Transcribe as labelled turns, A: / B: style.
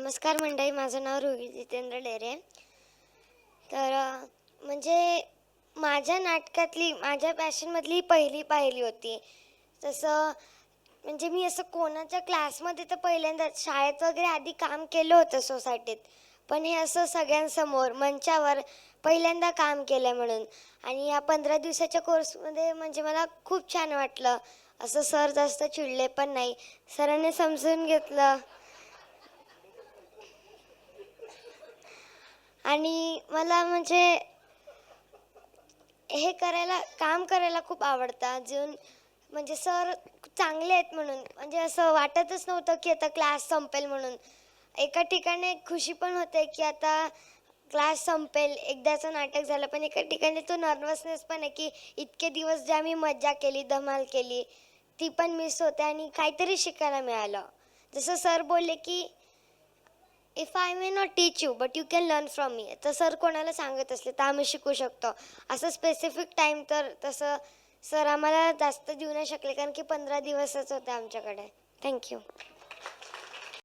A: नमस्कार मंडळी, माझं नाव रोहित जितेंद्र डेरे. तर म्हणजे माझ्या नाटकातली, माझ्या पॅशनमधली पहिली पाहिली होती. तसं म्हणजे मी असं कोणाच्या क्लासमध्ये तर पहिल्यांदाच शाळेत वगैरे आधी काम केलं होतं सोसायटीत. पण हे असं सगळ्यांसमोर मंचावर पहिल्यांदा काम केलं म्हणून. आणि या 15 दिवसाच्या कोर्समध्ये म्हणजे मला खूप छान वाटलं. असं सर जास्त चिडले पण नाही. सरांनी समजून घेतलं. आणि मला म्हणजे हे काम करायला खूप आवडतं. अजून म्हणजे सर चांगले आहेत म्हणून म्हणजे असं वाटतच नव्हतं की आता क्लास संपेल म्हणून. एका ठिकाणी एक खुशी पण होते की आता क्लास संपेल, एकदाचं नाटक झालं. पण एका ठिकाणी तो नर्वसनेस पण आहे की इतके दिवस ज्या मी मज्जा केली, धमाल केली, ती पण मिस होते आणि काहीतरी शिकायला मिळालं. जसं सर बोलले की if I may not teach you but you can learn from me. तर सर कोणाला सांगत असले तर आम्ही शिकू शकतो. असं स्पेसिफिक टाईम तर तसं सर आम्हाला जास्त देऊ नाही शकले, कारण की 15 दिवसच होते आमच्याकडे. थँक्यू.